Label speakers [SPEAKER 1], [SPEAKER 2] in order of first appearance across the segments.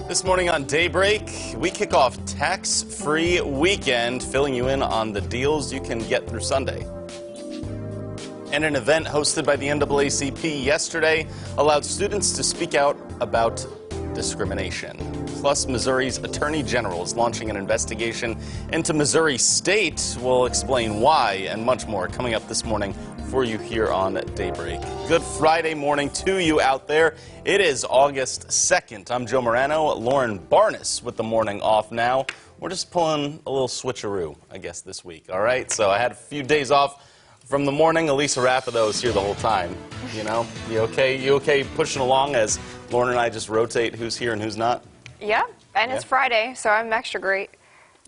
[SPEAKER 1] This morning on Daybreak, we kick off tax-free weekend, filling you in on the deals you can get through Sunday. And an event hosted by the NAACP yesterday allowed students to speak out about discrimination. Plus, Missouri's Attorney General is launching an investigation into Missouri State. We'll explain why and much more coming up this morning for you here on Daybreak. Good Friday morning to you out there. It is August 2nd. I'm Joe Morano. Lauren Barnes with the morning off now. We're just pulling a little switcheroo, I guess, this week, all right? So I had a few days off from the morning. Elisa Rapido is here the whole time. You know, you okay? You okay pushing along as Lauren and I just rotate who's here and who's not?
[SPEAKER 2] Yeah, and it's Friday, so I'm extra great.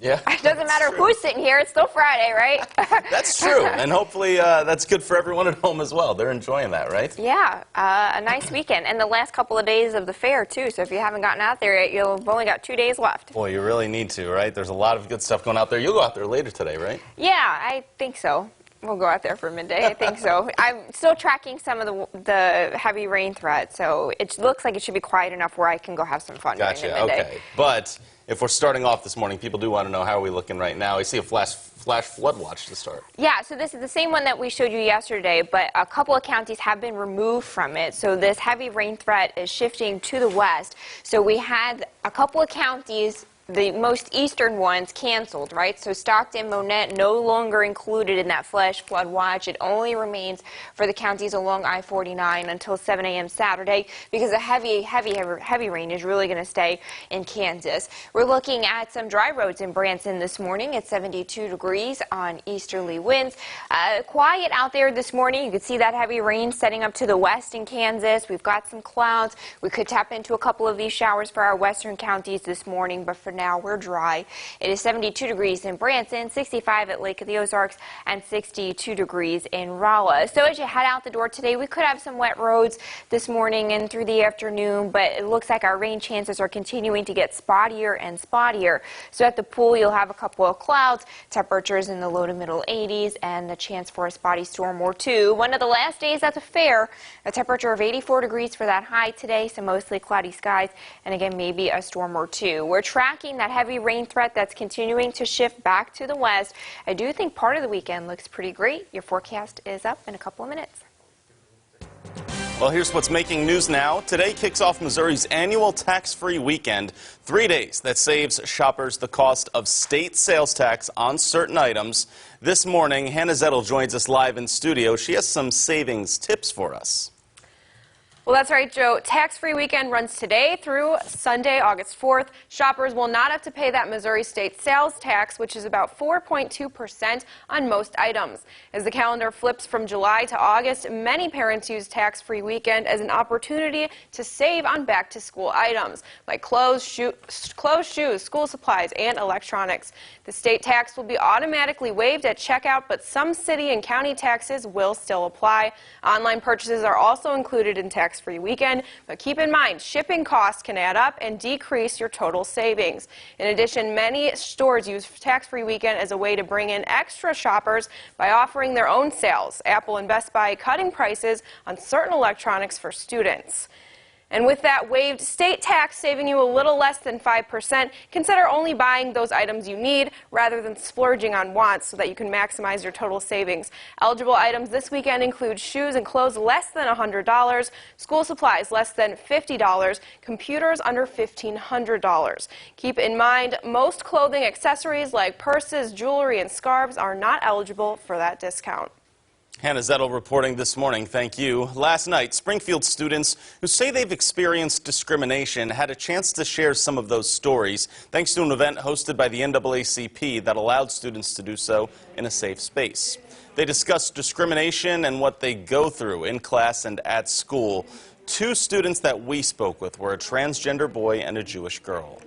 [SPEAKER 1] Yeah,
[SPEAKER 2] it doesn't matter who's sitting here, it's still Friday, right?
[SPEAKER 1] That's true, and hopefully that's good for everyone at home as well. They're enjoying that, right?
[SPEAKER 2] Yeah, a nice weekend, and the last couple of days of the fair, too, so if you haven't gotten out there yet, you've only got 2 days left.
[SPEAKER 1] Boy, you really need to, right? There's a lot of good stuff going out there. You'll go out there later today, right?
[SPEAKER 2] Yeah, I think so. We'll go out there for midday, I think so. I'm still tracking some of the heavy rain threat, so it looks like it should be quiet enough where I can go have some fun during the midday.
[SPEAKER 1] Okay. But if we're starting off this morning, people do want to know how are we looking right now. I see a flash flood watch to start. Yeah,
[SPEAKER 2] so this is the same one that we showed you yesterday, but a couple of counties have been removed from it. So this heavy rain threat is shifting to the west. So we had a couple of counties, the most eastern ones, canceled, right? So Stockton, Monette, no longer included in that flash flood watch. It only remains for the counties along I-49 until 7 a.m. Saturday because the heavy rain is really going to stay in Kansas. We're looking at some dry roads in Branson this morning at 72 degrees on easterly winds. Quiet out there this morning. You can see that heavy rain setting up to the west in Kansas. We've got some clouds. We could tap into a couple of these showers for our western counties this morning, but for now we're dry. It is 72 degrees in Branson, 65 at Lake of the Ozarks, and 62 degrees in Rolla. So as you head out the door today, we could have some wet roads this morning and through the afternoon, but it looks like our rain chances are continuing to get spottier and spottier. So at the pool, you'll have a couple of clouds, temperatures in the low to middle 80s, and the chance for a spotty storm or two. One of the last days at the fair, a temperature of 84 degrees for that high today, so mostly cloudy skies, and again, maybe a storm or two. We're tracking that heavy rain threat that's continuing to shift back to the west. I do think part of the weekend looks pretty great. Your forecast is up in a couple of minutes.
[SPEAKER 1] Well, here's what's making news now. Today kicks off Missouri's annual tax-free weekend. 3 days that saves shoppers the cost of state sales tax on certain items. This morning, Hannah Zettel joins us live in studio. She has some savings tips for us.
[SPEAKER 3] Well, that's right, Joe. Tax-free weekend runs today through Sunday, August 4th. Shoppers will not have to pay that Missouri state sales tax, which is about 4.2% on most items. As the calendar flips from July to August, many parents use tax-free weekend as an opportunity to save on back-to-school items like clothes, shoes, school supplies, and electronics. The state tax will be automatically waived at checkout, but some city and county taxes will still apply. Online purchases are also included in tax-free weekend, but keep in mind, shipping costs can add up and decrease your total savings. In addition, many stores use tax-free weekend as a way to bring in extra shoppers by offering their own sales. Apple and Best Buy cutting prices on certain electronics for students. And with that waived state tax saving you a little less than 5%, consider only buying those items you need rather than splurging on wants so that you can maximize your total savings. Eligible items this weekend include shoes and clothes less than $100, school supplies less than $50, computers under $1,500. Keep in mind, most clothing accessories like purses, jewelry, and scarves are not eligible for that discount.
[SPEAKER 1] Hannah Zettel reporting this morning. Thank you. Last night, Springfield students who say they've experienced discrimination had a chance to share some of those stories thanks to an event hosted by the NAACP that allowed students to do so in a safe space. They discussed discrimination and what they go through in class and at school. 2 students that we spoke with were a transgender boy and a Jewish girl.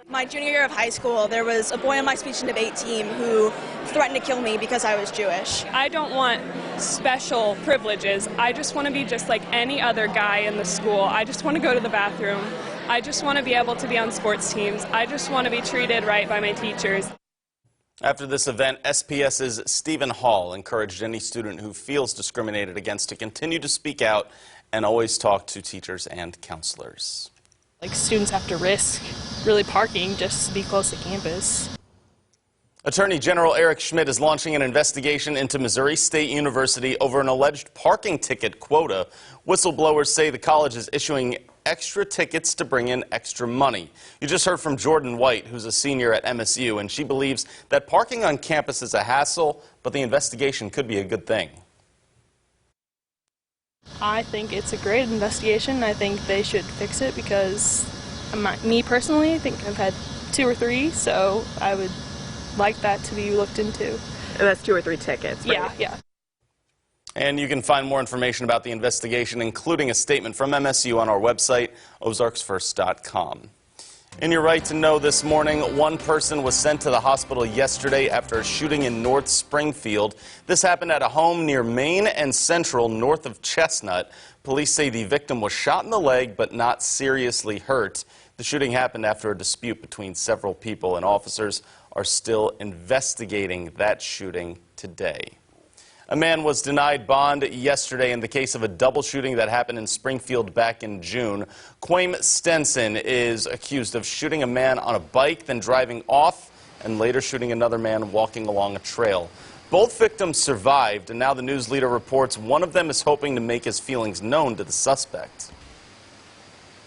[SPEAKER 4] My junior year of high school, there was a boy on my speech and debate team who threatened to kill me because I was Jewish.
[SPEAKER 5] I don't want special privileges. I just want to be just like any other guy in the school. I just want to go to the bathroom. I just want to be able to be on sports teams. I just want to be treated right by my teachers.
[SPEAKER 1] After this event, SPS's Stephen Hall encouraged any student who feels discriminated against to continue to speak out and always talk to teachers and counselors.
[SPEAKER 5] Like, students have to risk really parking just to be close to campus.
[SPEAKER 1] Attorney General Eric Schmidt is launching an investigation into Missouri State University over an alleged parking ticket quota. Whistleblowers say the college is issuing extra tickets to bring in extra money. You just heard from Jordan White, who's a senior at MSU, and she believes that parking on campus is a hassle, but the investigation could be a good thing.
[SPEAKER 5] I think it's a great investigation. I think they should fix it because me personally, I think I've had 2 or 3, so I would like that to be looked into.
[SPEAKER 6] And that's 2 or 3 tickets, right?
[SPEAKER 5] Yeah.
[SPEAKER 1] And you can find more information about the investigation, including a statement from MSU, on our website, ozarksfirst.com. In your right to know this morning, one person was sent to the hospital yesterday after a shooting in North Springfield. This happened at a home near Main and Central, north of Chestnut. Police say the victim was shot in the leg but not seriously hurt. The shooting happened after a dispute between several people, and officers are still investigating that shooting today. A man was denied bond yesterday in the case of a double shooting that happened in Springfield back in June. Quaim Stenson is accused of shooting a man on a bike, then driving off, and later shooting another man walking along a trail. Both victims survived, and now the news leader reports one of them is hoping to make his feelings known to the suspect.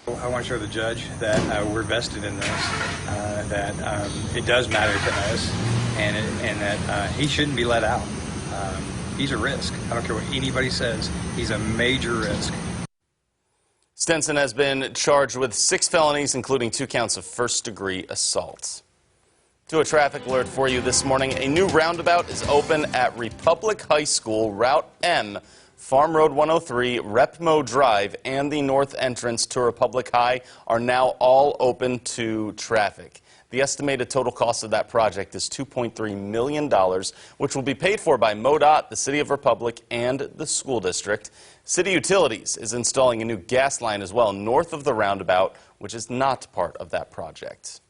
[SPEAKER 7] I want to show the judge that we're vested in this, that it does matter to us, and that he shouldn't be let out. He's a risk. I don't care what anybody says. He's a major risk.
[SPEAKER 1] Stenson has been charged with 6 felonies, including 2 counts of first-degree assault. To a traffic alert for you this morning, a new roundabout is open at Republic High School, Route M, Farm Road 103, Repmo Drive, and the north entrance to Republic High are now all open to traffic. The estimated total cost of that project is $2.3 million, which will be paid for by MoDOT, the City of Republic, and the school district. City Utilities is installing a new gas line as well north of the roundabout, which is not part of that project.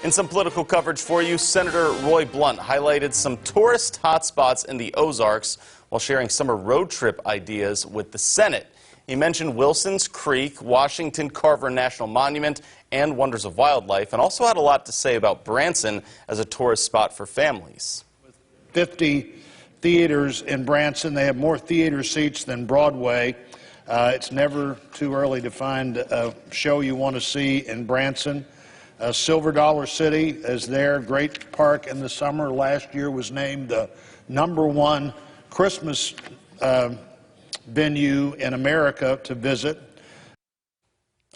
[SPEAKER 1] In some political coverage for you, Senator Roy Blunt highlighted some tourist hotspots in the Ozarks while sharing summer road trip ideas with the Senate. He mentioned Wilson's Creek, Washington Carver National Monument, and Wonders of Wildlife, and also had a lot to say about Branson as a tourist spot for families.
[SPEAKER 8] 50 theaters in Branson. They have more theater seats than Broadway. It's never too early to find a show you want to see in Branson. Silver Dollar City is there. Great park in the summer. Last year was named the #1 Christmas venue in America to visit.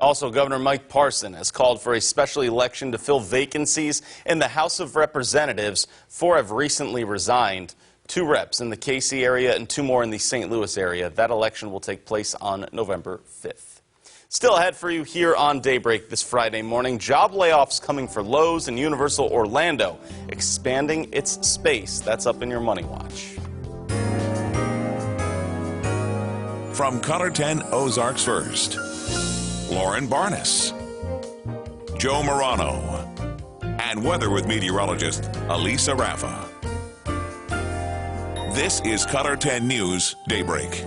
[SPEAKER 1] Also, Governor Mike Parson has called for a special election to fill vacancies in the House of Representatives. 4 have recently resigned. 2 reps in the Casey area and 2 more in the St. Louis area. That election will take place on November 5th. Still ahead for you here on Daybreak this Friday morning. Job layoffs coming for Lowe's and Universal Orlando, expanding its space. That's up in your Money Watch.
[SPEAKER 9] From Color 10 Ozarks First, Lauren Barnes, Joe Morano, and weather with meteorologist Elisa Raffa. This is Color 10 News Daybreak.